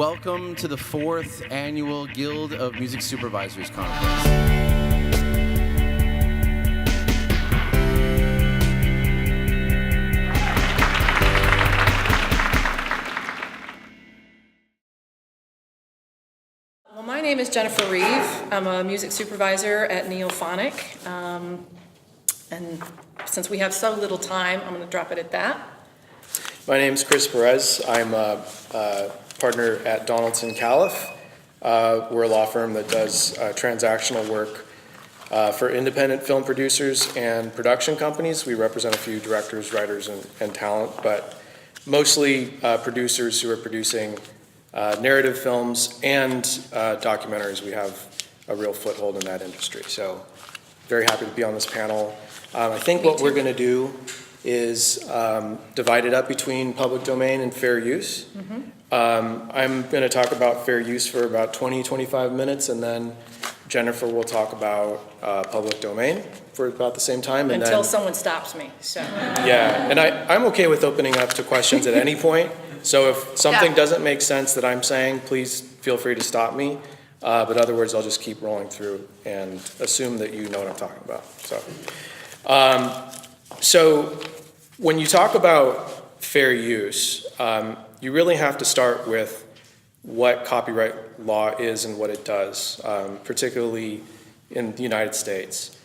Welcome to the 4th Annual Guild of Music Supervisors Conference. Well, my name is Jennifer Reeve. I'm a music supervisor at Neophonic. And since we have so little time, I'm going to drop it at that. My name is Chris Perez. I'm a partner at Donaldson Califf. We're a law firm that does transactional work for independent film producers and production companies. We represent a few directors, writers, and talent, but mostly producers who are producing narrative films and documentaries. We have a real foothold in that industry. So very happy to be on this panel. I think what we're going to do is divide it up between public domain and fair use. Mm-hmm. I'm going to talk about fair use for about 20-25 minutes, and then Jennifer will talk about public domain for about the same time. And until someone stops me. So. Yeah, and I'm okay with opening up to questions at any point. So if something doesn't make sense that I'm saying, please feel free to stop me. But other words, I'll just keep rolling through and assume that you know what I'm talking about. So when you talk about fair use, you really have to start with what copyright law is and what it does, particularly in the United States.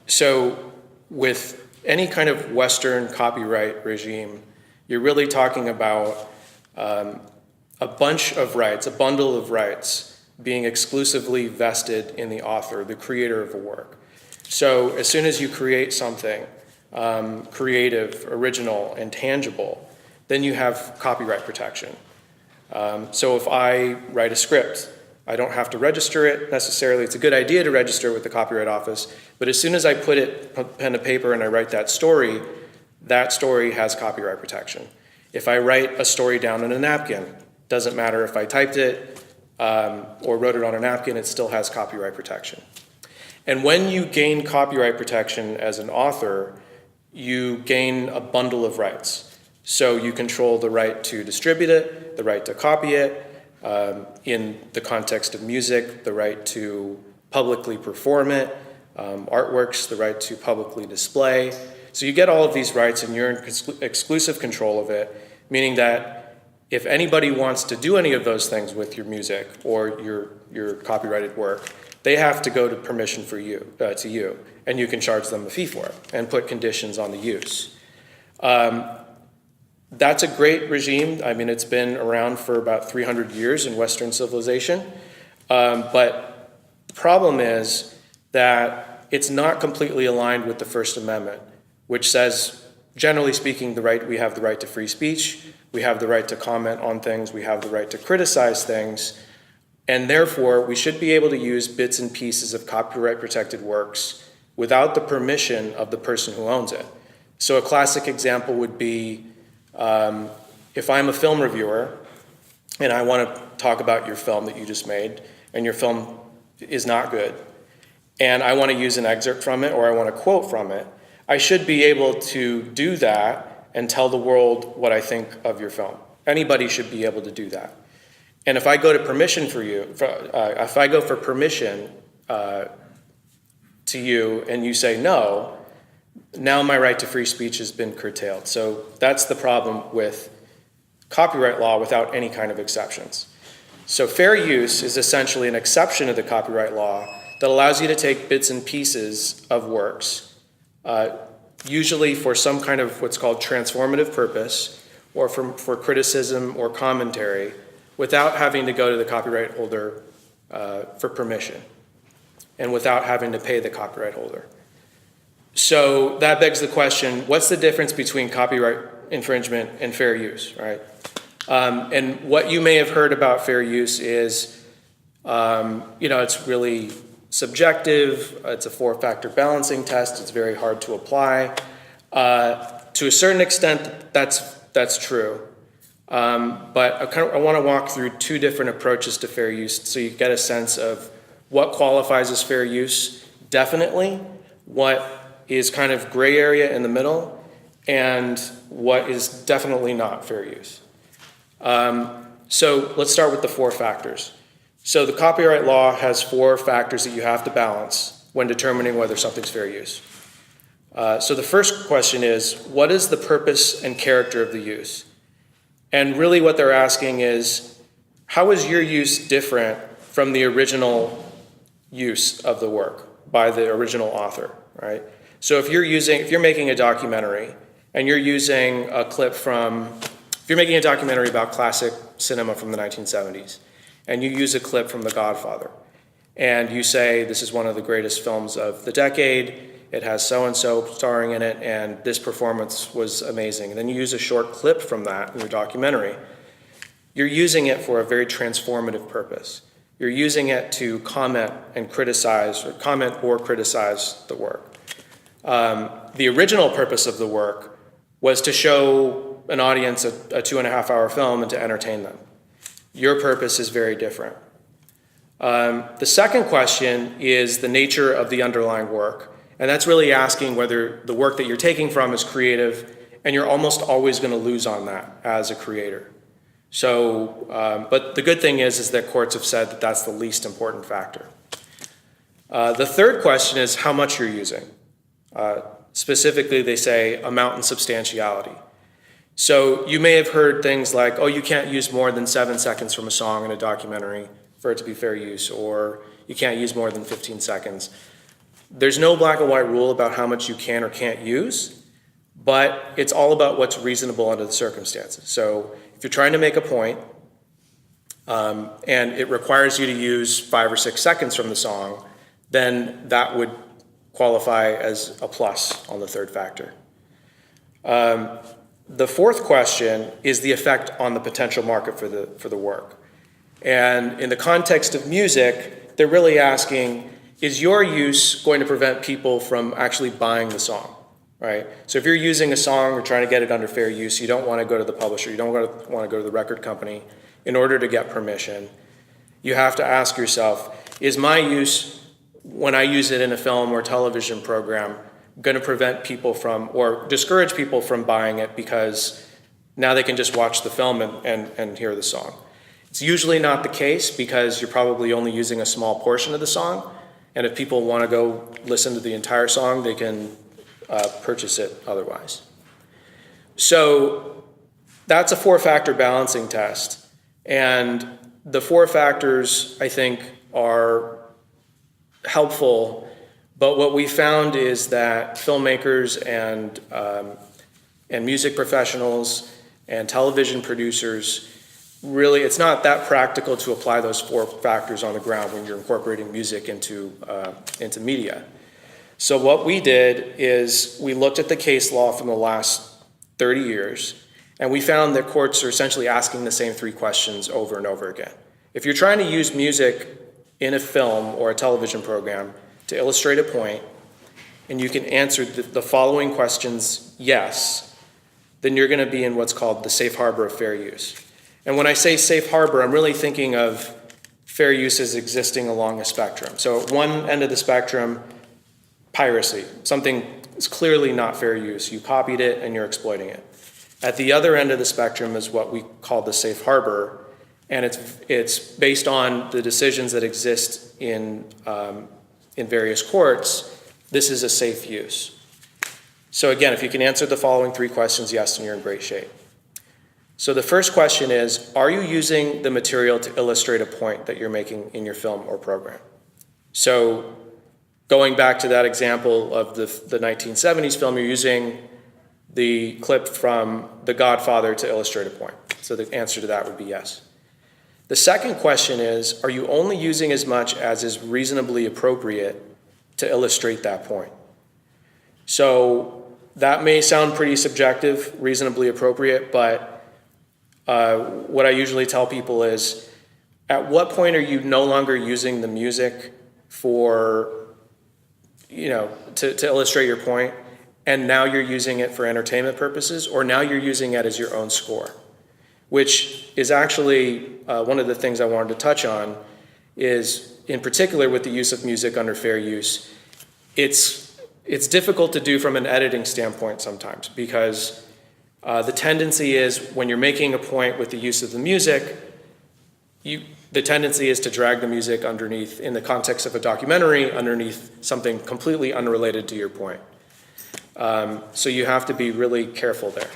So with any kind of Western copyright regime, you're really talking about a bunch of rights, a bundle of rights being exclusively vested in the author, the creator of a work. So as soon as you create something creative, original, and tangible, then you have copyright protection. So if I write a script, I don't have to register it necessarily. It's a good idea to register with the Copyright Office, but as soon as I put it pen to paper and I write that story has copyright protection. If I write a story down on a napkin, doesn't matter if I typed it or wrote it on a napkin, it still has copyright protection. And when you gain copyright protection as an author, you gain a bundle of rights. So you control the right to distribute it, the right to copy it, in the context of music, the right to publicly perform it, artworks, the right to publicly display. So you get all of these rights and you're in exclusive control of it, meaning that if anybody wants to do any of those things with your music or your copyrighted work, they have to go to permission for you, to you, and you can charge them a fee for it and put conditions on the use. That's a great regime. I mean, it's been around for about 300 years in Western civilization. But the problem is that it's not completely aligned with the First Amendment, which says, generally speaking, we have the right to free speech, we have the right to comment on things, we have the right to criticize things, and therefore we should be able to use bits and pieces of copyright-protected works without the permission of the person who owns it. So a classic example would be if I'm a film reviewer and I want to talk about your film that you just made, and your film is not good, and I want to use an excerpt from it or I want to quote from it, I should be able to do that and tell the world what I think of your film. Anybody should be able to do that. And if I go to permission for you, if I go for permission to you and you say no, now my right to free speech has been curtailed. So that's the problem with copyright law without any kind of exceptions. So fair use is essentially an exception to the copyright law that allows you to take bits and pieces of works, usually for some kind of what's called transformative purpose, or for criticism or commentary, without having to go to the copyright holder for permission, and without having to pay the copyright holder. So that begs the question, what's the difference between copyright infringement and fair use, right? And what you may have heard about fair use is, it's really subjective, it's a 4-factor balancing test, it's very hard to apply. To a certain extent, that's true. But I want to walk through 2 different approaches to fair use so you get a sense of what qualifies as fair use definitely, what is kind of gray area in the middle, and what is definitely not fair use. So let's start with the 4 factors. So the copyright law has 4 factors that you have to balance when determining whether something's fair use. So the first question is, what is the purpose and character of the use? And really what they're asking is, how is your use different from the original use of the work by the original author, right? So if you're making a documentary and you're using a clip if you're making a documentary about classic cinema from the 1970s, and you use a clip from The Godfather, and you say, this is one of the greatest films of the decade, it has so-and-so starring in it, and this performance was amazing. And then you use a short clip from that in your documentary. You're using it for a very transformative purpose. You're using it to comment or criticize the work. The original purpose of the work was to show an audience a 2.5-hour film and to entertain them. Your purpose is very different. The second question is the nature of the underlying work. And that's really asking whether the work that you're taking from is creative, and you're almost always going to lose on that as a creator. So, but the good thing is that courts have said that that's the least important factor. The third question is how much you're using. Specifically, they say amount and substantiality. So you may have heard things like, oh, you can't use more than 7 seconds from a song in a documentary for it to be fair use, or you can't use more than 15 seconds. There's no black and white rule about how much you can or can't use, but it's all about what's reasonable under the circumstances. So if you're trying to make a point, and it requires you to use 5 or 6 seconds from the song, then that would qualify as a plus on the third factor. The fourth question is the effect on the potential market for the work. And in the context of music, they're really asking, is your use going to prevent people from actually buying the song, right? So if you're using a song or trying to get it under fair use, you don't want to go to the publisher, you don't want to go to the record company in order to get permission. You have to ask yourself, is my use, when I use it in a film or television program, going to prevent people from, or discourage people from buying it because now they can just watch the film and hear the song? It's usually not the case because you're probably only using a small portion of the song, and if people want to go listen to the entire song, they can purchase it otherwise. So that's a 4-factor balancing test, and the 4 factors, I think, are helpful, but what we found is that filmmakers and music professionals and television producers, really, it's not that practical to apply those 4 factors on the ground when you're incorporating music into media. So what we did is we looked at the case law from the last 30 years, and we found that courts are essentially asking the same 3 questions over and over again. If you're trying to use music in a film or a television program to illustrate a point, and you can answer the following questions yes, then you're going to be in what's called the safe harbor of fair use. And when I say safe harbor, I'm really thinking of fair use as existing along a spectrum. So at one end of the spectrum, piracy, something is clearly not fair use. You copied it and you're exploiting it. At the other end of the spectrum is what we call the safe harbor, and it's based on the decisions that exist in various courts. This is a safe use. So again, if you can answer the following 3 questions yes, then you're in great shape. So the first question is, are you using the material to illustrate a point that you're making in your film or program? So going back to that example of the 1970s film, you're using the clip from The Godfather to illustrate a point. So the answer to that would be yes. The second question is, are you only using as much as is reasonably appropriate to illustrate that point? So that may sound pretty subjective, reasonably appropriate, but what I usually tell people is, at what point are you no longer using the music for, to illustrate your point, and now you're using it for entertainment purposes, or now you're using it as your own score? Which is actually one of the things I wanted to touch on is, in particular with the use of music under fair use, it's difficult to do from an editing standpoint sometimes, because the tendency is when you're making a point with the use of the music, the tendency is to drag the music underneath, in the context of a documentary, underneath something completely unrelated to your point. So you have to be really careful there.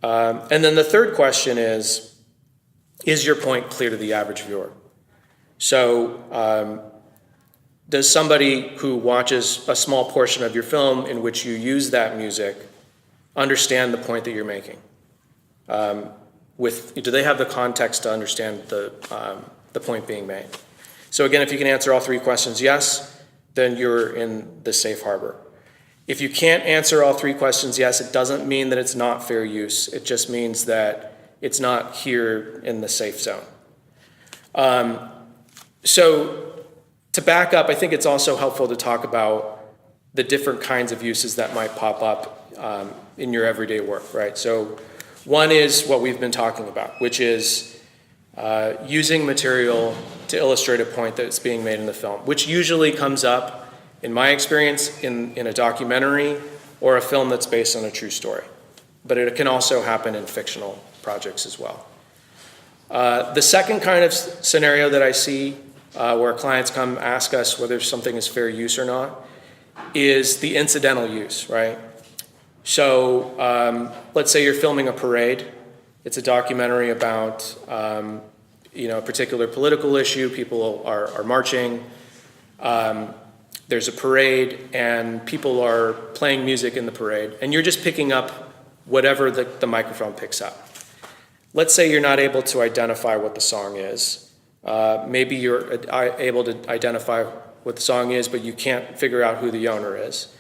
And then the third question is your point clear to the average viewer? So does somebody who watches a small portion of your film in which you use that music understand the point that you're making? Do they have the context to understand the point being made? So again, if you can answer all three questions yes, then you're in the safe harbor. If you can't answer all three questions yes, it doesn't mean that it's not fair use. It just means that it's not here in the safe zone. So to back up, I think it's also helpful to talk about the different kinds of uses that might pop up in your everyday work, right? So one is what we've been talking about, which is using material to illustrate a point that's being made in the film, which usually comes up, in my experience, in a documentary or a film that's based on a true story. But it can also happen in fictional projects as well. The second kind of scenario that I see where clients come ask us whether something is fair use or not is the incidental use, right? So let's say you're filming a parade. It's a documentary about a particular political issue. People are marching. There's a parade, and people are playing music in the parade, and you're just picking up whatever the microphone picks up. Let's say you're not able to identify what the song is. Maybe you're able to identify what the song is, but you can't figure out who the owner is.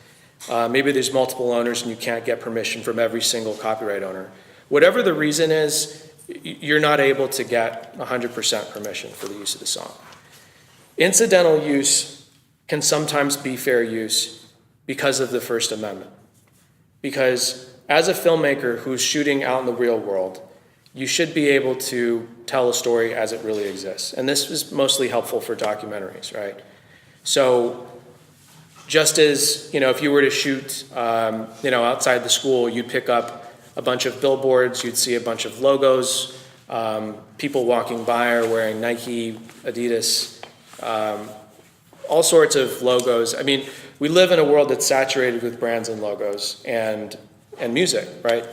Maybe there's multiple owners and you can't get permission from every single copyright owner. Whatever the reason is, you're not able to get 100% permission for the use of the song. Incidental use can sometimes be fair use because of the First Amendment. Because as a filmmaker who's shooting out in the real world, you should be able to tell a story as it really exists. And this is mostly helpful for documentaries, right? So just as, if you were to shoot, outside the school, you'd pick up a bunch of billboards, you'd see a bunch of logos, people walking by are wearing Nike, Adidas, all sorts of logos. I mean, we live in a world that's saturated with brands and logos and music, right?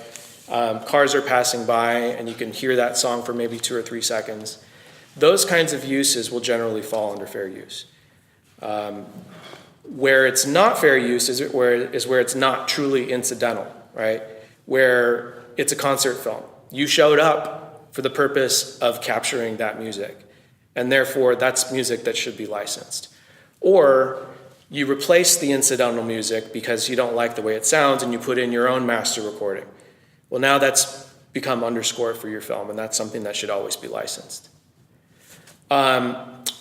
Cars are passing by and you can hear that song for maybe 2 or 3 seconds. Those kinds of uses will generally fall under fair use. Where it's not fair use is where it's not truly incidental, right? Where it's a concert film. You showed up for the purpose of capturing that music, and therefore that's music that should be licensed. Or you replace the incidental music because you don't like the way it sounds and you put in your own master recording. Well, now that's become underscore for your film, and that's something that should always be licensed.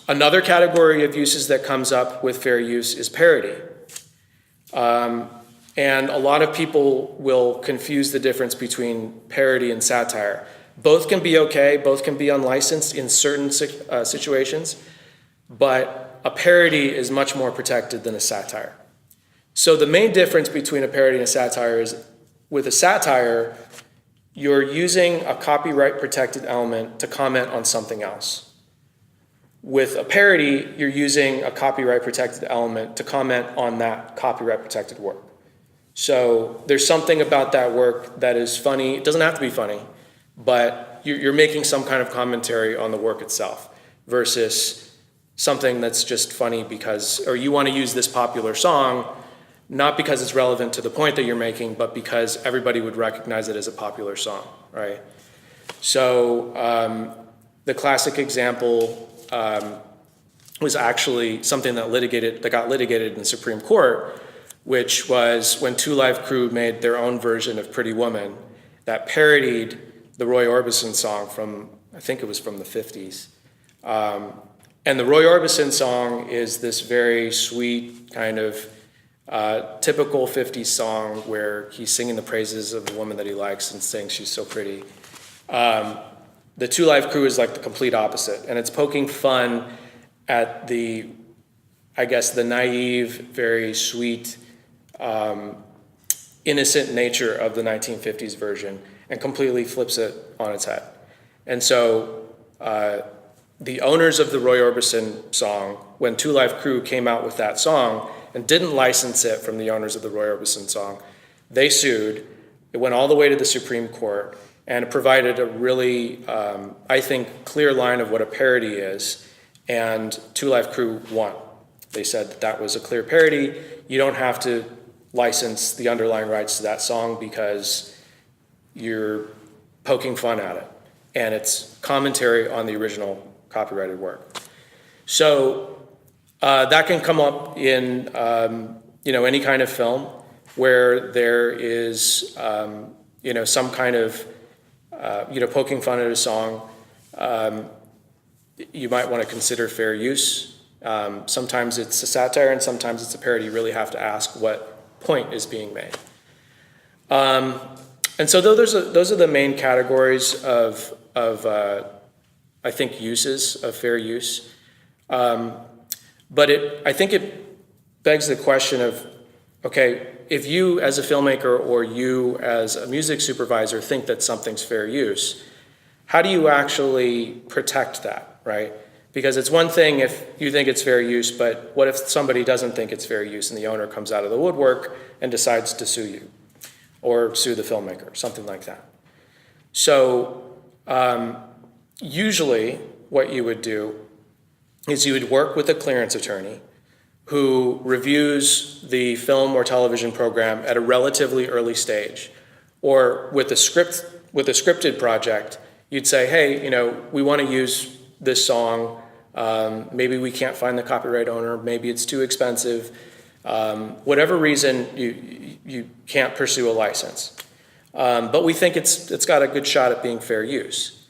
Another category of uses that comes up with fair use is parody. And a lot of people will confuse the difference between parody and satire. Both can be okay, both can be unlicensed in certain situations, but a parody is much more protected than a satire. So the main difference between a parody and a satire is, with a satire, you're using a copyright-protected element to comment on something else. With a parody, you're using a copyright-protected element to comment on that copyright-protected work. So there's something about that work that is funny. It doesn't have to be funny, but you're making some kind of commentary on the work itself versus something that's just funny or you want to use this popular song, not because it's relevant to the point that you're making, but because everybody would recognize it as a popular song, right? So the classic example was actually something that got litigated in the Supreme Court, which was when Two Live Crew made their own version of Pretty Woman that parodied the Roy Orbison song from, I think it was from the 50s. And the Roy Orbison song is this very sweet kind of typical 50s song where he's singing the praises of the woman that he likes and saying she's so pretty. The Two Live Crew is like the complete opposite, and it's poking fun at the naive, very sweet, innocent nature of the 1950s version and completely flips it on its head. And so the owners of the Roy Orbison song, when Two Live Crew came out with that song and didn't license it from the owners of the Roy Orbison song, they sued. It went all the way to the Supreme Court, and it provided a really, I think, clear line of what a parody is, and Two Live Crew won. They said that that was a clear parody. You don't have to license the underlying rights to that song because you're poking fun at it, and it's commentary on the original copyrighted work. So that can come up in any kind of film where there is some kind of poking fun at a song. You might want to consider fair use. Sometimes it's a satire and sometimes it's a parody. You really have to ask what point is being made. And so those are the main categories of I think uses of fair use. But I think it begs the question of, okay, if you as a filmmaker or you as a music supervisor think that something's fair use, how do you actually protect that, right? Because it's one thing if you think it's fair use, but what if somebody doesn't think it's fair use and the owner comes out of the woodwork and decides to sue you or sue the filmmaker, something like that. So usually what you would do is you would work with a clearance attorney who reviews the film or television program at a relatively early stage. Or with a scripted project, you'd say, hey, we want to use this song. Maybe we can't find the copyright owner. Maybe it's too expensive. Whatever reason, you can't pursue a license. But we think it's got a good shot at being fair use.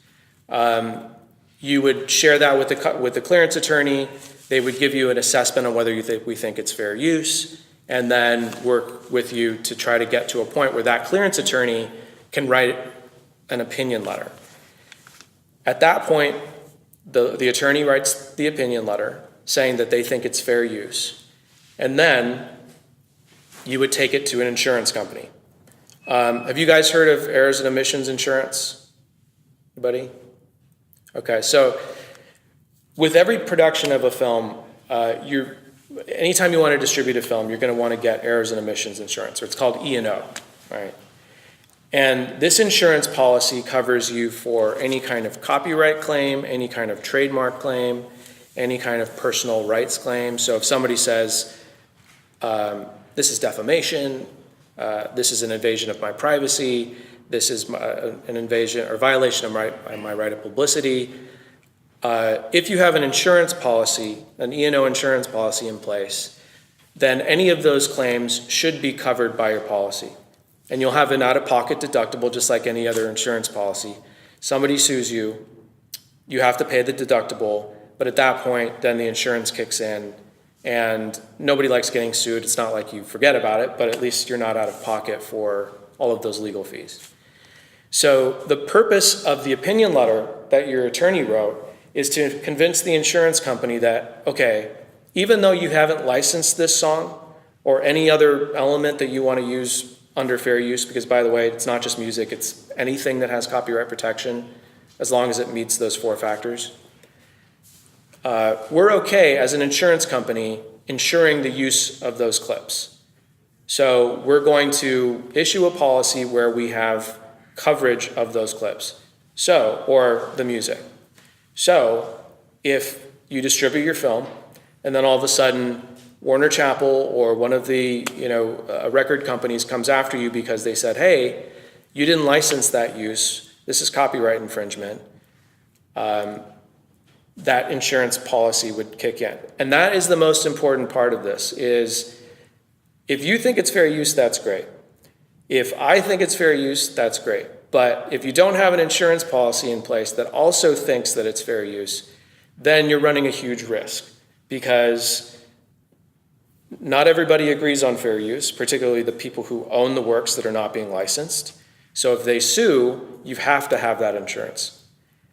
You would share that with the clearance attorney. They would give you an assessment on whether we think it's fair use, and then work with you to try to get to a point where that clearance attorney can write an opinion letter. At that point, the attorney writes the opinion letter saying that they think it's fair use. And then you would take it to an insurance company. Have you guys heard of errors and omissions insurance? Anybody? Okay, so with every production of a film, anytime you want to distribute a film, you're going to want to get errors and omissions insurance, or it's called E&O, right? And this insurance policy covers you for any kind of copyright claim, any kind of trademark claim, any kind of personal rights claim. So if somebody says, this is defamation, this is an invasion of my privacy, this is an invasion or violation of my right of publicity, if you have an insurance policy, an E&O insurance policy in place, then any of those claims should be covered by your policy. And you'll have an out-of-pocket deductible just like any other insurance policy. Somebody sues you, you have to pay the deductible, but at that point, then the insurance kicks in, and nobody likes getting sued. It's not like you forget about it, but at least you're not out of pocket for all of those legal fees. So the purpose of the opinion letter that your attorney wrote is to convince the insurance company that, okay, even though you haven't licensed this song or any other element that you want to use under fair use, because by the way, it's not just music, it's anything that has copyright protection, as long as it meets those 4 factors. We're okay as an insurance company insuring the use of those clips. So we're going to issue a policy where we have coverage of those clips, or the music. So if you distribute your film and then all of a sudden Warner Chappell or one of the record companies comes after you because they said, hey, you didn't license that use, this is copyright infringement, that insurance policy would kick in. And that is the most important part of this, is if you think it's fair use, that's great. If I think it's fair use, that's great. But if you don't have an insurance policy in place that also thinks that it's fair use, then you're running a huge risk, because not everybody agrees on fair use, particularly the people who own the works that are not being licensed. So if they sue, you have to have that insurance.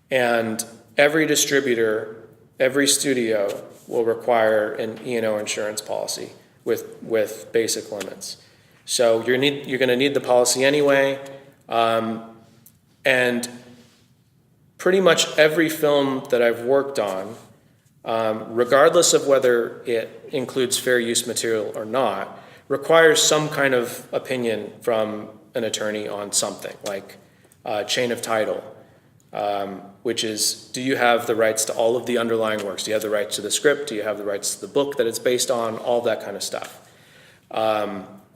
And every distributor, every studio will require an E&O insurance policy with basic limits. So you're going to need the policy anyway. And pretty much every film that I've worked on, regardless of whether it includes fair use material or not, requires some kind of opinion from an attorney on something, like chain of title, which is, do you have the rights to all of the underlying works? Do you have the rights to the script? Do you have the rights to the book that it's based on? All that kind of stuff.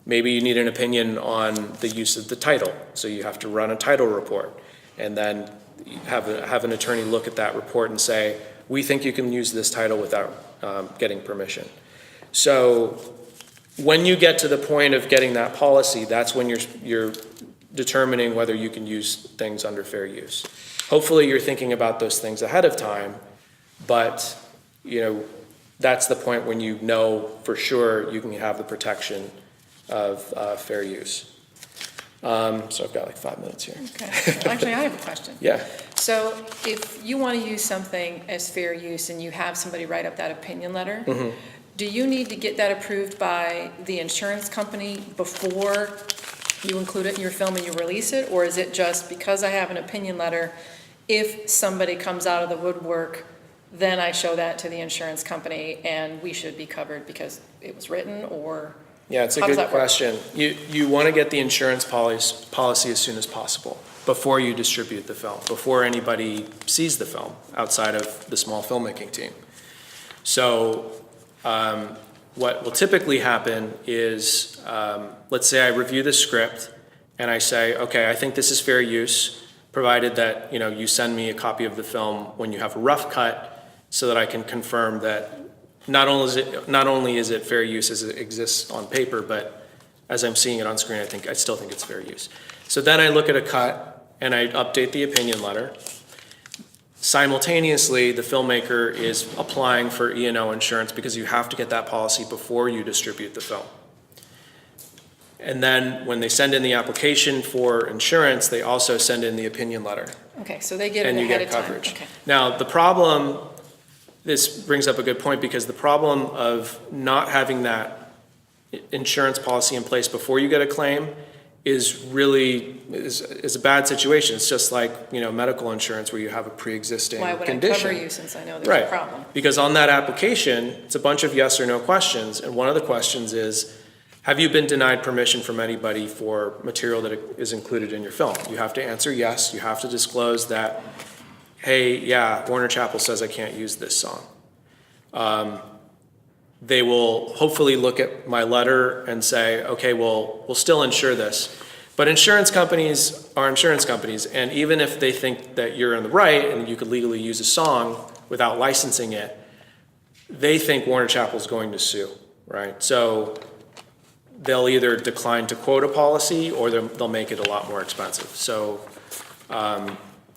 Maybe you need an opinion on the use of the title, so you have to run a title report, and then have an attorney look at that report and say, we think you can use this title without getting permission. So when you get to the point of getting that policy, that's when you're determining whether you can use things under fair use. Hopefully you're thinking about those things ahead of time, but that's the point when you know for sure you can have the protection of fair use. So I've got like 5 minutes here. Okay. Actually, I have a question. Yeah. So if you want to use something as fair use and you have somebody write up that opinion letter, do you need to get that approved by the insurance company before you include it in your film and you release it? Or is it just because I have an opinion letter, if somebody comes out of the woodwork, then I show that to the insurance company and we should be covered because it was written? Or yeah, it's a good question. You want to get the insurance policy as soon as possible, before you distribute the film, before anybody sees the film outside of the small filmmaking team. So what will typically happen is, let's say I review the script and I say, okay, I think this is fair use, provided that you send me a copy of the film when you have a rough cut, so that I can confirm that not only is it fair use as it exists on paper, but as I'm seeing it on screen, I still think it's fair use. So then I look at a cut and I update the opinion letter. Simultaneously, the filmmaker is applying for E&O insurance, because you have to get that policy before you distribute the film. And then when they send in the application for insurance, they also send in the opinion letter. okay, so they get it And you ahead get of time. coverage. Okay. Now, the problem, this brings up a good point, because the problem of not having that insurance policy in place before you get a claim is a bad situation. It's just like, medical insurance, where you have a pre-existing Why would condition. I cover you since I know there's Right. a problem? Because on that application, it's a bunch of yes or no questions, and one of the questions is, have you been denied permission from anybody for material that is included in your film? You have to answer yes. You have to disclose that, hey, yeah, Warner Chappell says I can't use this song. They will hopefully look at my letter and say, okay, well, we'll still insure this. But insurance companies are insurance companies, and even if they think that you're in the right and you could legally use a song without licensing it, they think Warner Chappell's going to sue, right? So they'll either decline to quote a policy, or they'll make it a lot more expensive. So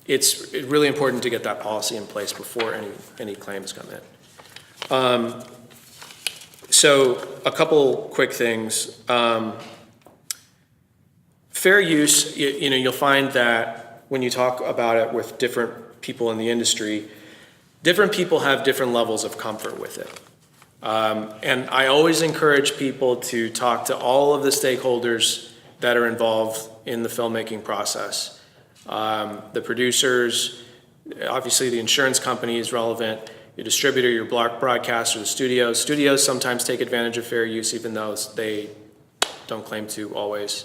it's really important to get that policy in place before any claims come in. So a couple quick things. Fair use, you'll find that when you talk about it with different people in the industry, different people have different levels of comfort with it. And I always encourage people to talk to all of the stakeholders that are involved in the filmmaking process. The producers, obviously the insurance company is relevant, your distributor, your broadcaster, the studios. Studios sometimes take advantage of fair use, even though they don't claim to always.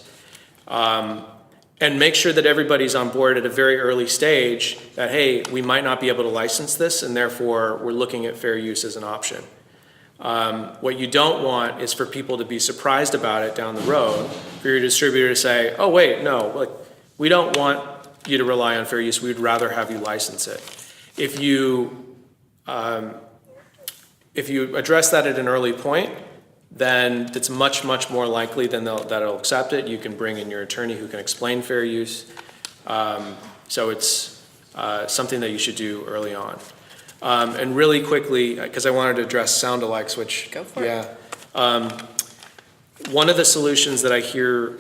And make sure that everybody's on board at a very early stage that, hey, we might not be able to license this, and therefore we're looking at fair use as an option. What you don't want is for people to be surprised about it down the road, for your distributor to say, oh wait, no, we don't want you to rely on fair use, we'd rather have you license it. If you address that at an early point, then it's much, much more likely that it'll accept it. You can bring in your attorney who can explain fair use. So it's something that you should do early on. And really quickly, because I wanted to address sound-alikes, which... Go for it. One of the solutions that I hear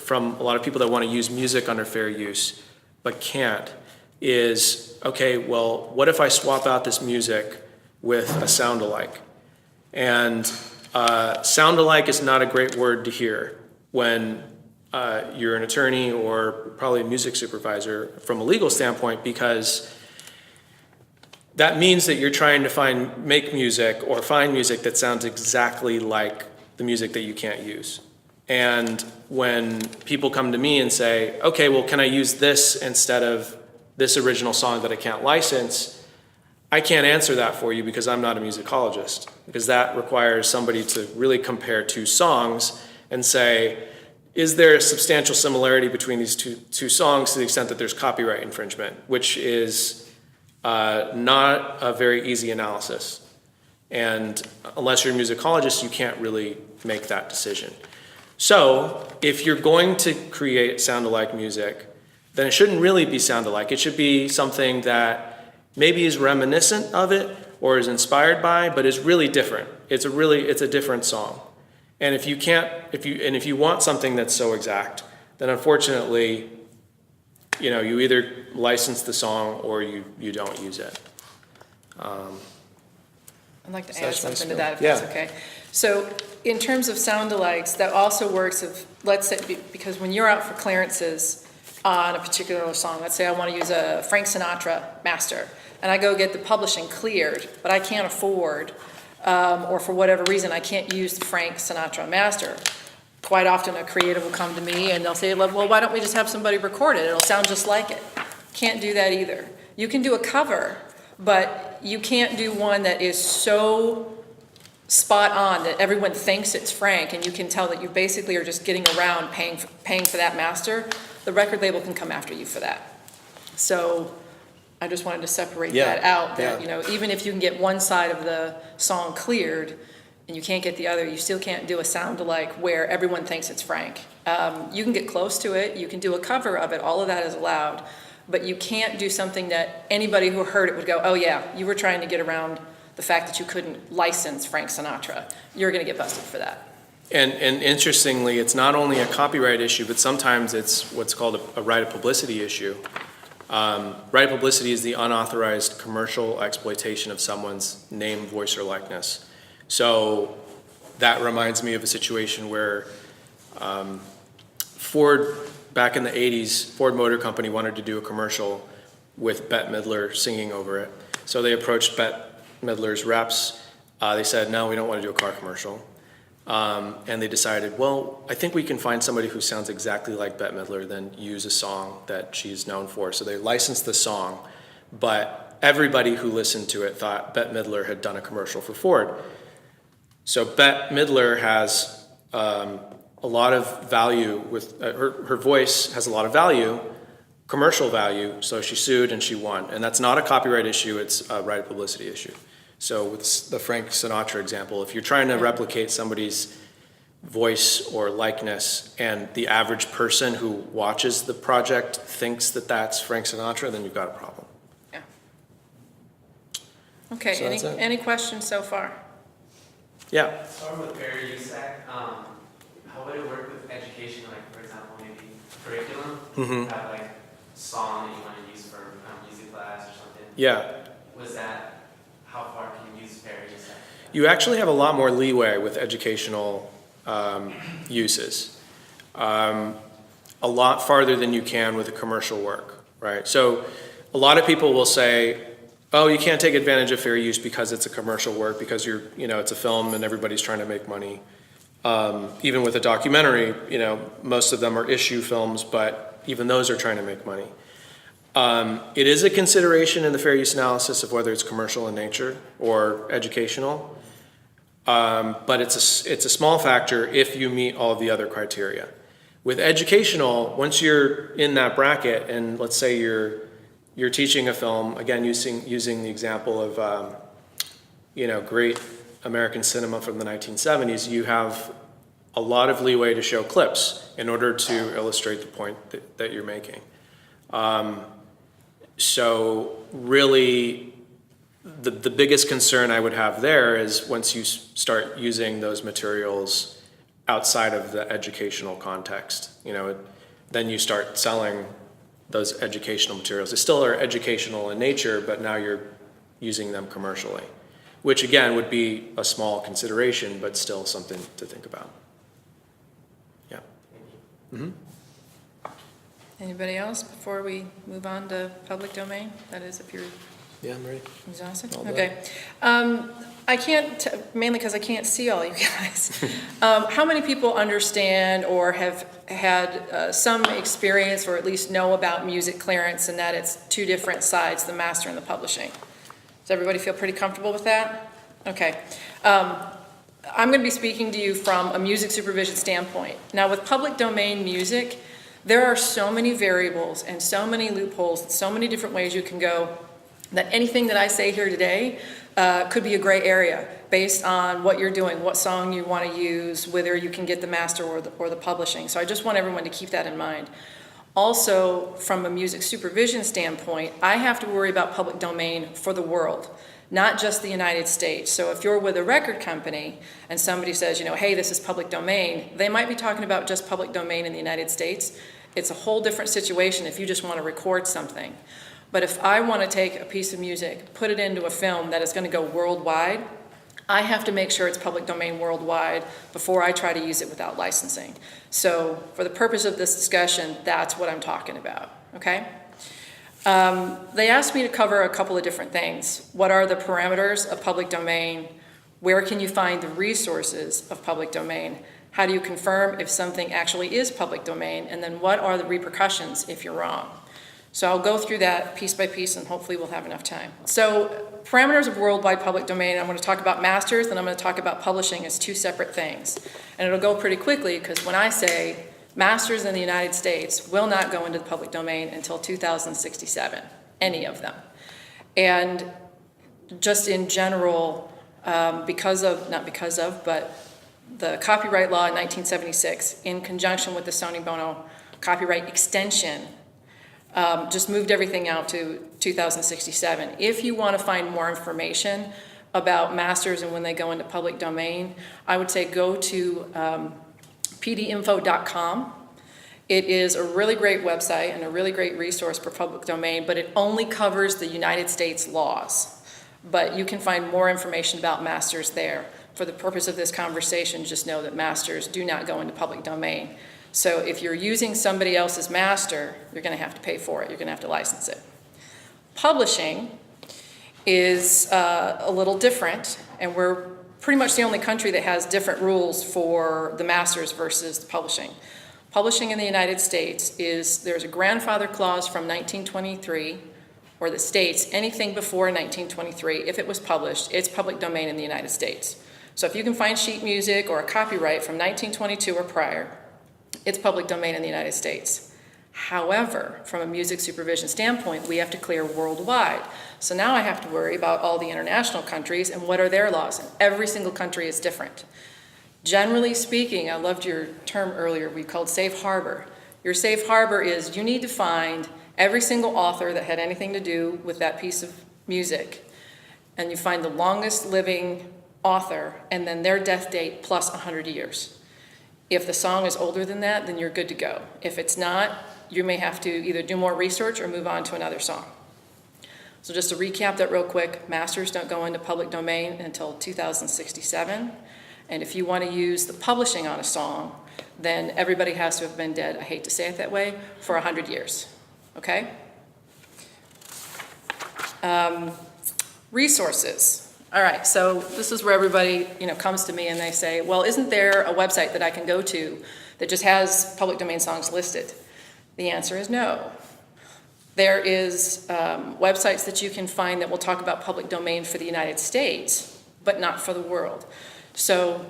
from a lot of people that want to use music under fair use but can't is, okay, well, what if I swap out this music with a sound-alike? And sound-alike is not a great word to hear when you're an attorney or probably a music supervisor from a legal standpoint, because that means that you're trying to make music or find music that sounds exactly like the music that you can't use. And when people come to me and say, okay, well, can I use this instead of this original song that I can't license? I can't answer that for you because I'm not a musicologist, because that requires somebody to really compare two songs and say, is there a substantial similarity between these two songs to the extent that there's copyright infringement, which is not a very easy analysis. And unless you're a musicologist, you can't really make that decision. So if you're going to create sound-alike music, then it shouldn't really be sound-alike. It should be something that maybe is reminiscent of it or is inspired by, but is really different. It's a different song. And if you want something that's so exact, then unfortunately, you either license the song or you don't use it. I'd like to So add that's my something to spiel. that, if Yeah. that's okay. So in terms of sound-alikes, that also works let's say, because when you're out for clearances on a particular song, let's say I want to use a Frank Sinatra master, and I go get the publishing cleared, but I can't afford, or for whatever reason, I can't use the Frank Sinatra master. Quite often a creative will come to me and they'll say, well, why don't we just have somebody record it? It'll sound just like it. Can't do that either. You can do a cover, but you can't do one that is so spot on that everyone thinks it's Frank, and you can tell that you basically are just getting around paying for that master. The record label can come after you for that. So I just wanted to separate that out, that, even if you can get one side of the song cleared and you can't get the other, you still can't do a sound-alike where everyone thinks it's Frank. You can get close to it, you can do a cover of it, all of that is allowed, but you can't do something that anybody who heard it would go, oh yeah, you were trying to get around the fact that you couldn't license Frank Sinatra. You're gonna get busted for that. And interestingly, it's not only a copyright issue, but sometimes it's what's called a right of publicity issue. Right of publicity is the unauthorized commercial exploitation of someone's name, voice, or likeness. So that reminds me of a situation where Ford, back in the 80s, Ford Motor Company wanted to do a commercial with Bette Midler singing over it. So they approached Bette Midler's reps. They said, no, we don't want to do a car commercial. And they decided, well, I think we can find somebody who sounds exactly like Bette Midler, then use a song that she's known for. So they licensed the song, but everybody who listened to it thought Bette Midler had done a commercial for Ford. So Bette Midler has a lot of value with, her voice has a lot of value, commercial value, so she sued and she won. And that's not a copyright issue, it's a right of publicity issue. So with the Frank Sinatra example, if you're trying to replicate somebody's voice or likeness and the average person who watches the project thinks that that's Frank Sinatra, then you've got a problem. Yeah. Okay, So that's it. any questions so far? Yeah. Starting with Fair Use Act, how would it work with education, like for example, maybe curriculum? Have like a song that you want to use for music class or something? Yeah. Was that, how far can you use Fair Use Act? You actually have a lot more leeway with educational uses. A lot farther than you can with a commercial work, right? So a lot of people will say, oh, you can't take advantage of fair use because it's a commercial work, because it's a film and everybody's trying to make money. Even with a documentary, most of them are issue films, but even those are trying to make money. It is a consideration in the fair use analysis of whether it's commercial in nature or educational, but it's a small factor if you meet all of the other criteria. With educational, once you're in that bracket, and let's say you're teaching a film, again using the example of great American cinema from the 1970s, you have a lot of leeway to show clips in order to illustrate the point that you're making. So really, the biggest concern I would have there is once you start using those materials outside of the educational context, then you start selling those educational materials. They still are educational in nature, but now you're using them commercially, which again would be a small consideration, but still something to think about. Yeah. Anybody else before we move on to public domain? That is, if you're Yeah, I'm ready. exhausted? All done. Okay. I can't, mainly because I can't see all you guys. How many people understand or have had some experience or at least know about music clearance and that it's two different sides, the master and the publishing? Does everybody feel pretty comfortable with that? Okay. I'm going to be speaking to you from a music supervision standpoint. Now, with public domain music, there are so many variables and so many loopholes and so many different ways you can go that anything that I say here today could be a gray area based on what you're doing, what song you want to use, whether you can get the master or the publishing. So I just want everyone to keep that in mind. Also, from a music supervision standpoint, I have to worry about public domain for the world, not just the United States. So if you're with a record company and somebody says, you know, hey, this is public domain, they might be talking about just public domain in the United States. It's a whole different situation if you just want to record something. But if I want to take a piece of music, put it into a film that is going to go worldwide, I have to make sure it's public domain worldwide before I try to use it without licensing. So for the purpose of this discussion, that's what I'm talking about, okay? They asked me to cover a couple of different things. What are the parameters of public domain? Where can you find the resources of public domain? How do you confirm if something actually is public domain? And then what are the repercussions if you're wrong? So I'll go through that piece by piece and hopefully we'll have enough time. So parameters of worldwide public domain, I'm going to talk about masters and I'm going to talk about publishing as two separate things. And it'll go pretty quickly because when I say masters in the United States will not go into the public domain until 2067, any of them. And just in general, but the copyright law in 1976, in conjunction with the Sony Bono copyright extension, just moved everything out to 2067. If you want to find more information about masters and when they go into public domain, I would say go to pdinfo.com. It is a really great website and a really great resource for public domain, but it only covers the United States laws. But you can find more information about masters there. For the purpose of this conversation, just know that masters do not go into public domain. So if you're using somebody else's master, you're going to have to pay for it. You're going to have to license it. Publishing is a little different, and we're pretty much the only country that has different rules for the masters versus the publishing. Publishing in the United States there's a grandfather clause from 1923, or that states anything before 1923, if it was published, it's public domain in the United States. So if you can find sheet music or a copyright from 1922 or prior, it's public domain in the United States. However, from a music supervision standpoint, we have to clear worldwide. So now I have to worry about all the international countries and what are their laws. And every single country is different. Generally speaking, I loved your term earlier, we called safe harbor. Your safe harbor is you need to find every single author that had anything to do with that piece of music. And you find the longest living author and then their death date plus 100 years. If the song is older than that, then you're good to go. If it's not, you may have to either do more research or move on to another song. So just to recap that real quick, masters don't go into public domain until 2067. And if you want to use the publishing on a song, then everybody has to have been dead, I hate to say it that way, for 100 years. Okay? Resources. All right, so this is where everybody, comes to me and they say, well, isn't there a website that I can go to that just has public domain songs listed? The answer is no. There is websites that you can find that will talk about public domain for the United States, but not for the world. So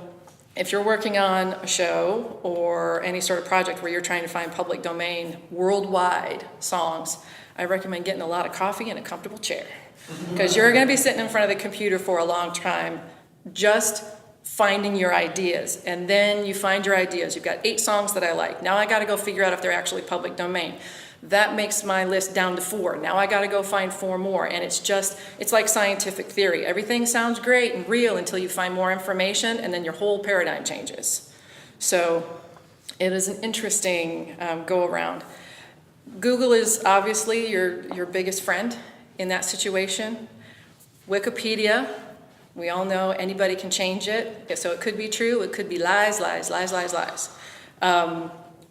if you're working on a show or any sort of project where you're trying to find public domain worldwide songs, I recommend getting a lot of coffee and a comfortable chair. Because you're going to be sitting in front of the computer for a long time just finding your ideas. And then you find your ideas. You've got 8 songs that I like. Now I got to go figure out if they're actually public domain. That makes my list down to 4. Now I got to go find 4 more. And it's like scientific theory. Everything sounds great and real until you find more information, and then your whole paradigm changes. So it is an interesting go-around. Google is obviously your biggest friend in that situation. Wikipedia, we all know anybody can change it. So it could be true, it could be lies.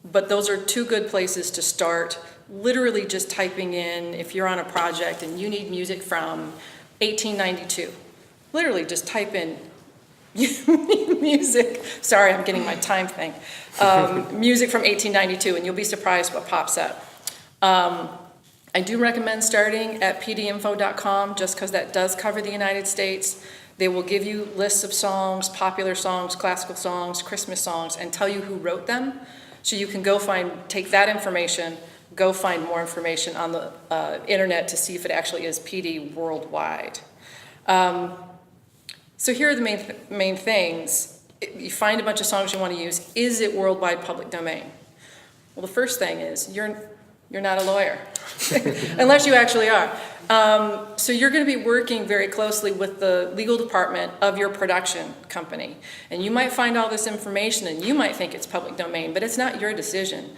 But those are two good places to start, literally just typing in, if you're on a project and you need music from 1892, literally just type in music, sorry, I'm getting my time thing, music from 1892, and you'll be surprised what pops up. I do recommend starting at pdinfo.com just because that does cover the United States. They will give you lists of songs, popular songs, classical songs, Christmas songs, and tell you who wrote them. So you can go take that information, go find more information on the internet to see if it actually is PD worldwide. So here are the main things. You find a bunch of songs you want to use. Is it worldwide public domain? Well, the first thing is you're not a lawyer, unless you actually are. So you're going to be working very closely with the legal department of your production company. And you might find all this information and you might think it's public domain, but it's not your decision.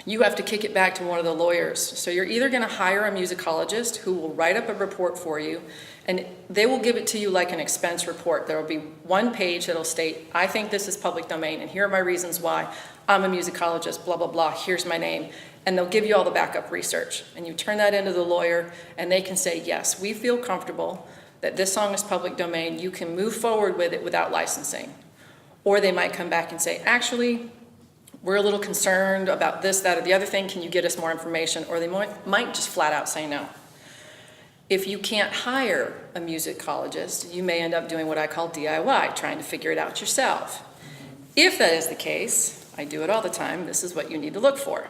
You have to kick it back to one of the lawyers. So you're either going to hire a musicologist who will write up a report for you, and they will give it to you like an expense report. There will be one page that will state, I think this is public domain, and here are my reasons why. I'm a musicologist, blah, blah, blah, here's my name. And they'll give you all the backup research. And you turn that into the lawyer, and they can say, yes, we feel comfortable that this song is public domain. You can move forward with it without licensing. Or they might come back and say, actually, we're a little concerned about this, that, or the other thing. Can you get us more information? Or they might just flat out say no. If you can't hire a musicologist, you may end up doing what I call DIY, trying to figure it out yourself. If that is the case, I do it all the time, this is what you need to look for.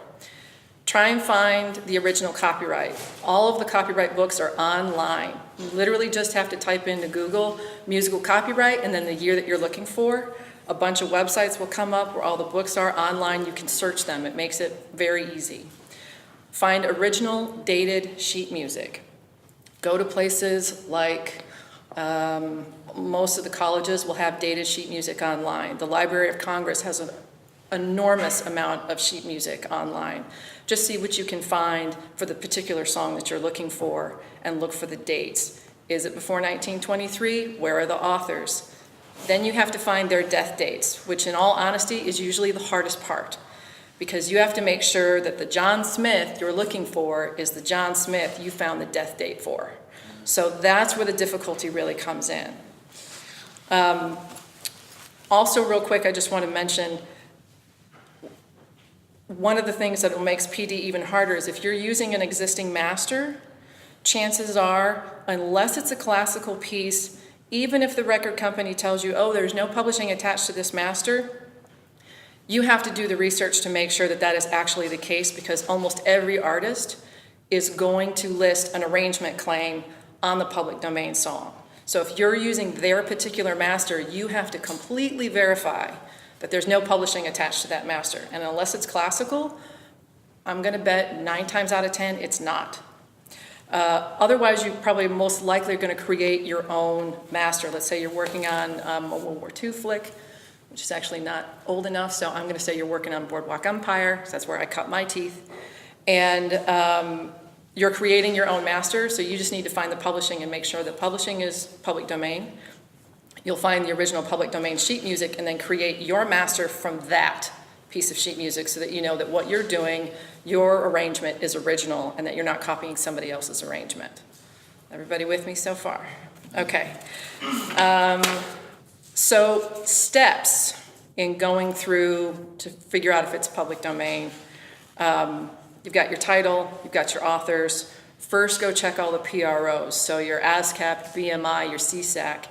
Try and find the original copyright. All of the copyright books are online. You literally just have to type into Google musical copyright and then the year that you're looking for. A bunch of websites will come up where all the books are online. You can search them. It makes it very easy. Find original dated sheet music. Go to places like most of the colleges will have dated sheet music online. The Library of Congress has an enormous amount of sheet music online. Just see what you can find for the particular song that you're looking for and look for the dates. Is it before 1923? Where are the authors? Then you have to find their death dates, which in all honesty is usually the hardest part, because you have to make sure that the John Smith you're looking for is the John Smith you found the death date for. So that's where the difficulty really comes in. Also, real quick, I just want to mention one of the things that makes PD even harder is if you're using an existing master, chances are, unless it's a classical piece, even if the record company tells you, oh, there's no publishing attached to this master, you have to do the research to make sure that that is actually the case, because almost every artist is going to list an arrangement claim on the public domain song. So if you're using their particular master, you have to completely verify that there's no publishing attached to that master. And unless it's classical, I'm going to bet 9 times out of 10 it's not. Otherwise, you probably most likely are going to create your own master. Let's say you're working on a World War II flick, which is actually not old enough, so I'm going to say you're working on Boardwalk Empire, because that's where I cut my teeth. And you're creating your own master, so you just need to find the publishing and make sure that publishing is public domain. You'll find the original public domain sheet music and then create your master from that piece of sheet music so that you know that what you're doing, your arrangement is original and that you're not copying somebody else's arrangement. Everybody with me so far? Okay. So steps in going through to figure out if it's public domain. You've got your title, you've got your authors. First, go check all the PROs, so your ASCAP, BMI, your CSAC.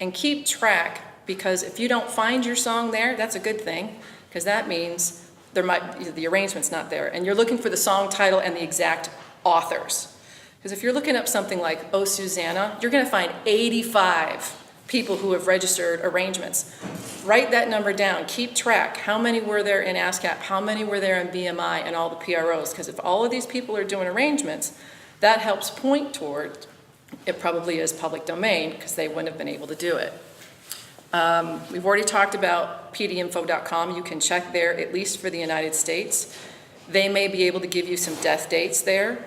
And keep track, because if you don't find your song there, that's a good thing, because that means the arrangement's not there. And you're looking for the song title and the exact authors. Because if you're looking up something like Oh Susanna, you're going to find 85 people who have registered arrangements. Write that number down. Keep track. How many were there in ASCAP? How many were there in BMI and all the PROs? Because if all of these people are doing arrangements, that helps point toward it probably is public domain, because they wouldn't have been able to do it. We've already talked about pdinfo.com. You can check there, at least for the United States. They may be able to give you some death dates there.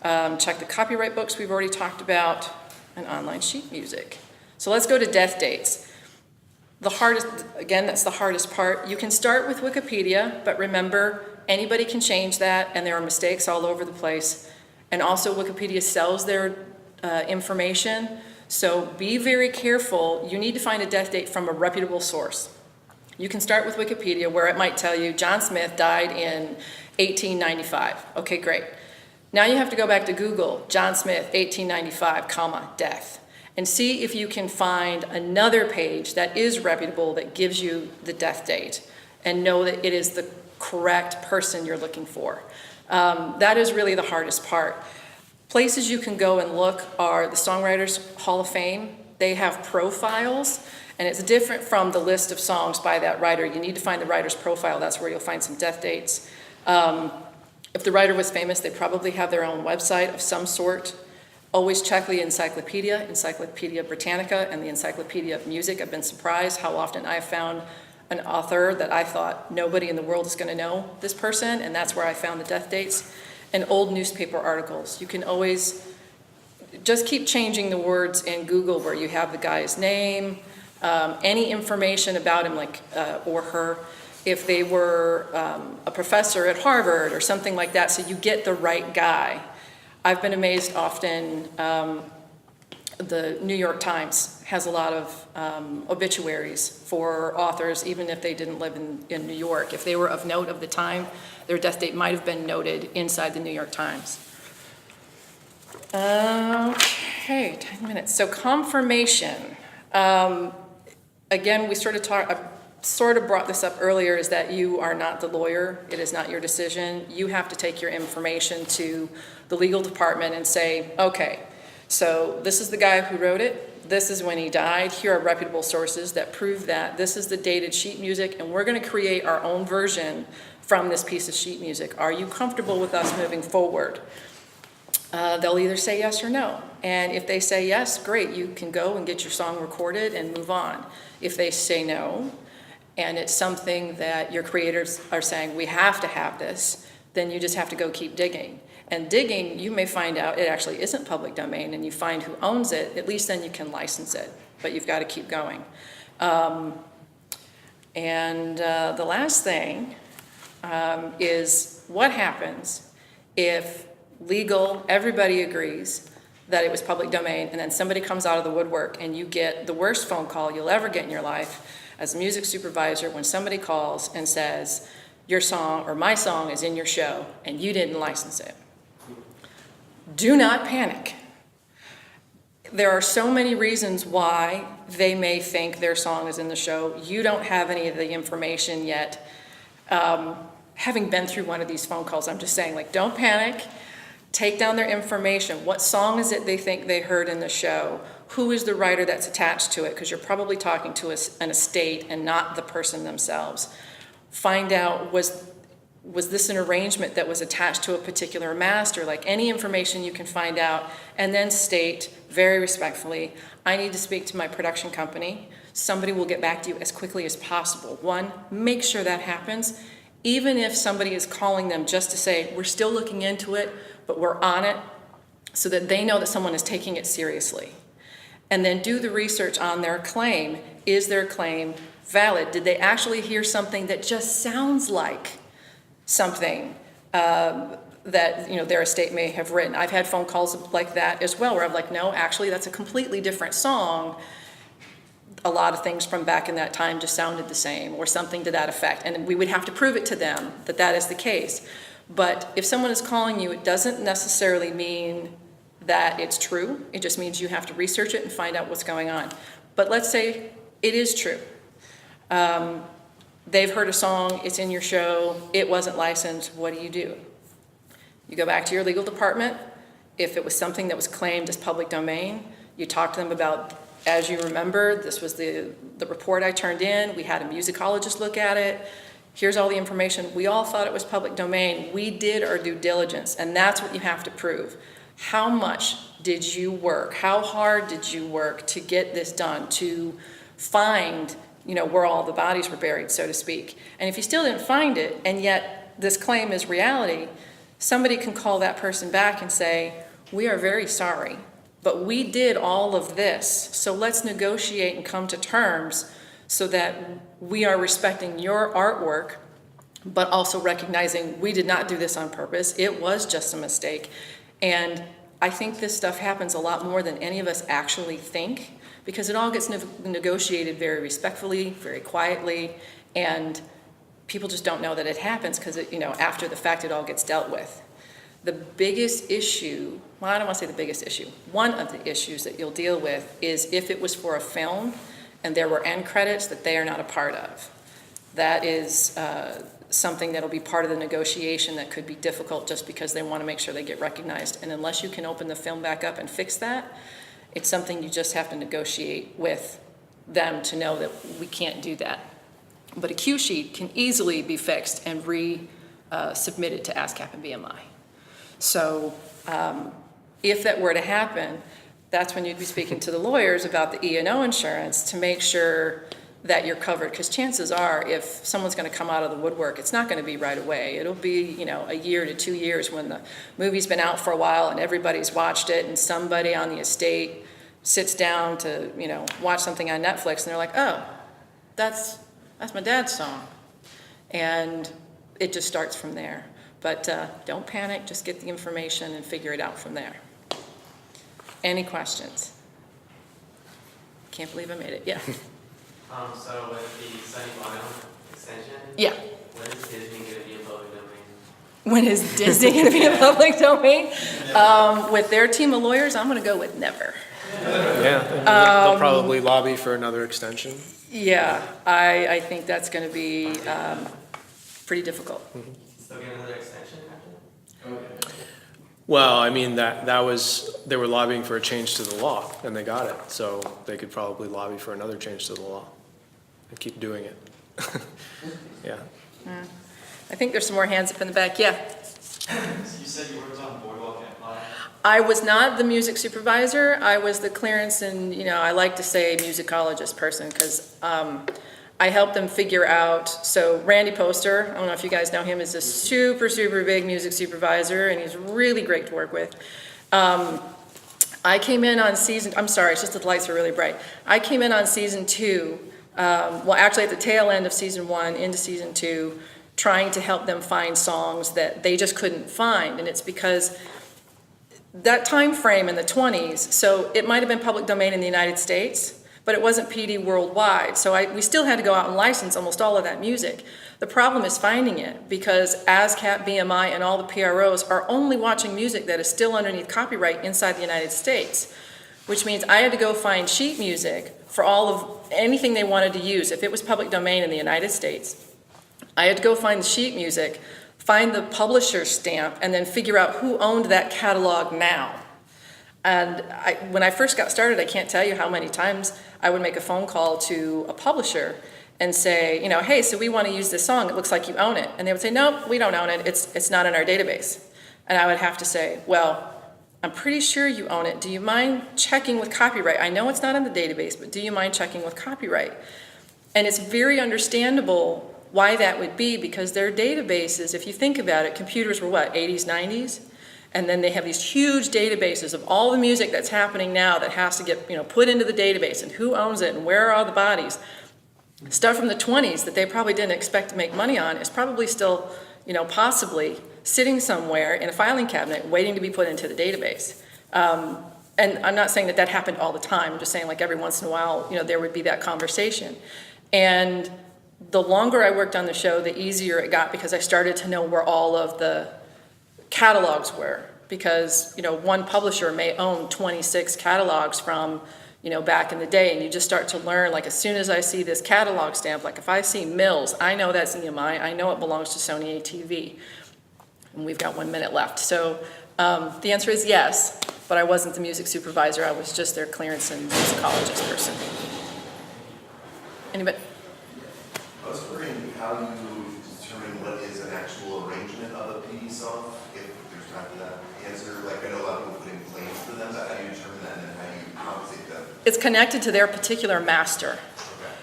Check the copyright books we've already talked about, and online sheet music. So let's go to death dates. That's the hardest part. You can start with Wikipedia, but remember, anybody can change that, and there are mistakes all over the place. And also, Wikipedia sells their information, so be very careful. You need to find a death date from a reputable source. You can start with Wikipedia, where it might tell you John Smith died in 1895. Okay, great. Now you have to go back to Google, John Smith, 1895, comma, death, and see if you can find another page that is reputable that gives you the death date, and know that it is the correct person you're looking for. That is really the hardest part. Places you can go and look are the Songwriters Hall of Fame. They have profiles, and it's different from the list of songs by that writer. You need to find the writer's profile. That's where you'll find some death dates. If the writer was famous, they probably have their own website of some sort. Always check the Encyclopedia, Encyclopedia Britannica, and the Encyclopedia of Music. I've been surprised how often I've found an author that I thought nobody in the world is going to know this person, and that's where I found the death dates. And old newspaper articles. You can always just keep changing the words in Google where you have the guy's name, any information about him, like or her, if they were a professor at Harvard or something like that, so you get the right guy. I've been amazed often. The New York Times has a lot of obituaries for authors, even if they didn't live in New York. If they were of note of the time, their death date might have been noted inside the New York Times. Okay, 10 minutes. So confirmation. Again, we sort of brought this up earlier, is that you are not the lawyer. It is not your decision. You have to take your information to the legal department and say, okay, so this is the guy who wrote it. This is when he died. Here are reputable sources that prove that. This is the dated sheet music, and we're going to create our own version from this piece of sheet music. Are you comfortable with us moving forward? They'll either say yes or no. And if they say yes, great, you can go and get your song recorded and move on. If they say no, and it's something that your creators are saying, we have to have this, then you just have to go keep digging. And digging, you may find out it actually isn't public domain, and you find who owns it. At least then you can license it, but you've got to keep going. The last thing is what happens if everybody agrees that it was public domain, and then somebody comes out of the woodwork and you get the worst phone call you'll ever get in your life as a music supervisor when somebody calls and says, your song or my song is in your show and you didn't license it. Do not panic. There are so many reasons why they may think their song is in the show. You don't have any of the information yet. Having been through one of these phone calls, I'm just saying, like, don't panic. Take down their information. What song is it they think they heard in the show? Who is the writer that's attached to it? Because you're probably talking to an estate and not the person themselves. Find out, was this an arrangement that was attached to a particular master? Like, any information you can find out, and then state very respectfully, I need to speak to my production company. Somebody will get back to you as quickly as possible. One, make sure that happens. Even if somebody is calling them just to say, we're still looking into it, but we're on it, so that they know that someone is taking it seriously. And then do the research on their claim. Is their claim valid? Did they actually hear something that just sounds like something that their estate may have written? I've had phone calls like that as well, where I'm like, no, actually that's a completely different song. A lot of things from back in that time just sounded the same, or something to that effect. And we would have to prove it to them that that is the case. But if someone is calling you, it doesn't necessarily mean that it's true. It just means you have to research it and find out what's going on. But let's say it is true. They've heard a song, it's in your show, it wasn't licensed. What do? You go back to your legal department. If it was something that was claimed as public domain, you talk to them about, as you remember, this was the report I turned in. We had a musicologist look at it. Here's all the information. We all thought it was public domain. We did our due diligence, and that's what you have to prove. How much did you work? How hard did you work to get this done, to find, where all the bodies were buried, so to speak? And if you still didn't find it, and yet this claim is reality, somebody can call that person back and say, we are very sorry, but we did all of this, so let's negotiate and come to terms so that we are respecting your artwork, but also recognizing we did not do this on purpose. It was just a mistake. And I think this stuff happens a lot more than any of us actually think, because it all gets negotiated very respectfully, very quietly, and people just don't know that it happens because, after the fact, it all gets dealt with. The biggest issue, well, I don't want to say the biggest issue, one of the issues that you'll deal with is if it was for a film and there were end credits that they are not a part of. That is something that'll be part of the negotiation that could be difficult just because they want to make sure they get recognized. And unless you can open the film back up and fix that, it's something you just have to negotiate with them to know that we can't do that. But a cue sheet can easily be fixed and submitted to ASCAP and BMI. So if that were to happen, that's when you'd be speaking to the lawyers about the E&O insurance to make sure that you're covered, because chances are if someone's going to come out of the woodwork, it's not going to be right away. It'll be, a year to 2 years when the movie's been out for a while and everybody's watched it, and somebody on the estate sits down to, watch something on Netflix, and they're like, oh, that's my dad's song. And it just starts from there. But don't panic, just get the information and figure it out from there. Any questions? Can't believe I made it, yeah. So with the Sunny Bono extension, Yeah. when is Disney going to be in public domain? When is Disney going to be in public domain? With their team of lawyers, I'm going to go with never. Yeah, they'll probably lobby for another extension. Yeah, I think that's going to be pretty difficult. Still get another extension after? Well, I mean, they were lobbying for a change to the law, and they got it. So they could probably lobby for another change to the law and keep doing it. Yeah. I think there's some more hands up in the back. Yeah. You said you worked on Boardwalk Empire. I was not the music supervisor. I was the clearance and, I like to say musicologist person because I helped them figure out. So Randy Poster, I don't know if you guys know him, is a super, super big music supervisor, and he's really great to work with. I came in on I'm sorry, it's just that the lights are really bright. I came in on season 2, well, actually at the tail end of season 1 into season 2, trying to help them find songs that they just couldn't find. And it's because that time frame in the 20s, so it might have been public domain in the United States, but it wasn't PD worldwide. So we still had to go out and license almost all of that music. The problem is finding it, because ASCAP, BMI, and all the PROs are only watching music that is still underneath copyright inside the United States, which means I had to go find sheet music for all of anything they wanted to use. If it was public domain in the United States, I had to go find the sheet music, find the publisher stamp, and then figure out who owned that catalog now. And when I first got started, I can't tell you how many times I would make a phone call to a publisher and say, hey, so we want to use this song. It looks like you own it. And they would say, nope, we don't own it. It's not in our database. And I would have to say, well, I'm pretty sure you own it. Do you mind checking with copyright? I know it's not in the database, but do you mind checking with copyright? And it's very understandable why that would be, because their databases, if you think about it, computers were what, 80s, 90s? And then they have these huge databases of all the music that's happening now that has to get put into the database, and who owns it and where are all the bodies. Stuff from the 20s that they probably didn't expect to make money on is probably still, possibly sitting somewhere in a filing cabinet waiting to be put into the database. And I'm not saying that happened all the time. I'm just saying, like, every once in a while, there would be that conversation. And the longer I worked on the show, the easier it got, because I started to know where all of the catalogs were, because one publisher may own 26 catalogs from back in the day, and you just start to learn, like, as soon as I see this catalog stamp, like if I see Mills, I know that's EMI, I know it belongs to Sony ATV. And we've got 1 minute left. So the answer is yes, but I wasn't the music supervisor. I was just their clearance and musicologist person. Anybody? I was wondering how you determine what is an actual arrangement of a PD song, if there's time for that answer. Like, I know a lot of people put in claims for them, but how do you determine that, and then how do you compensate them? It's connected to their particular master. Okay.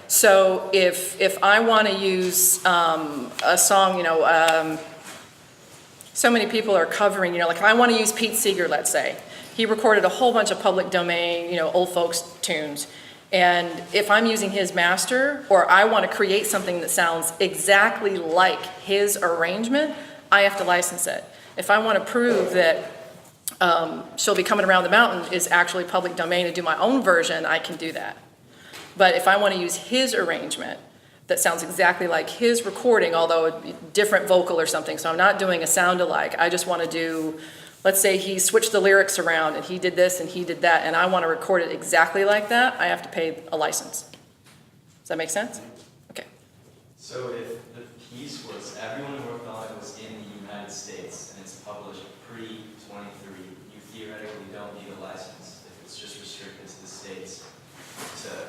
So if I want to use a song, so many people are covering, like if I want to use Pete Seeger, let's say, he recorded a whole bunch of public domain, old folks tunes. And if I'm using his master, or I want to create something that sounds exactly like his arrangement, I have to license it. If I want to prove that She'll Be Coming Around the Mountain is actually public domain and do my own version, I can do that. But if I want to use his arrangement that sounds exactly like his recording, although a different vocal or something, so I'm not doing a sound alike, I just want to do, let's say he switched the lyrics around and he did this and he did that, and I want to record it exactly like that, I have to pay a license. Does that make sense? Okay. So if the piece was, everyone who worked on it was in the United States and it's published pre-23, you theoretically don't need a license if it's just restricted to the States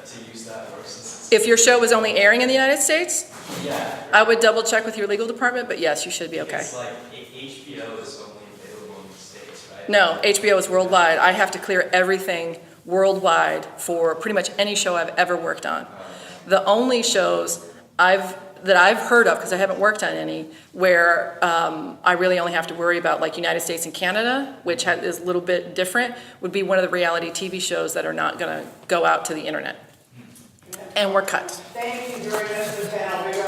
to use that work since it's. If your show was only airing in the United States, Yeah. I would double check with your legal department, but yes, you should be okay. It's like HBO is only available in the States, right? No, HBO is worldwide. I have to clear everything worldwide for pretty much any show I've ever worked on. The only shows that I've heard of, because I haven't worked on any, where I really only have to worry about like United States and Canada, which is a little bit different, would be one of the reality TV shows that are not going to go out to the internet. And we're cut. Thank you very much for the panel.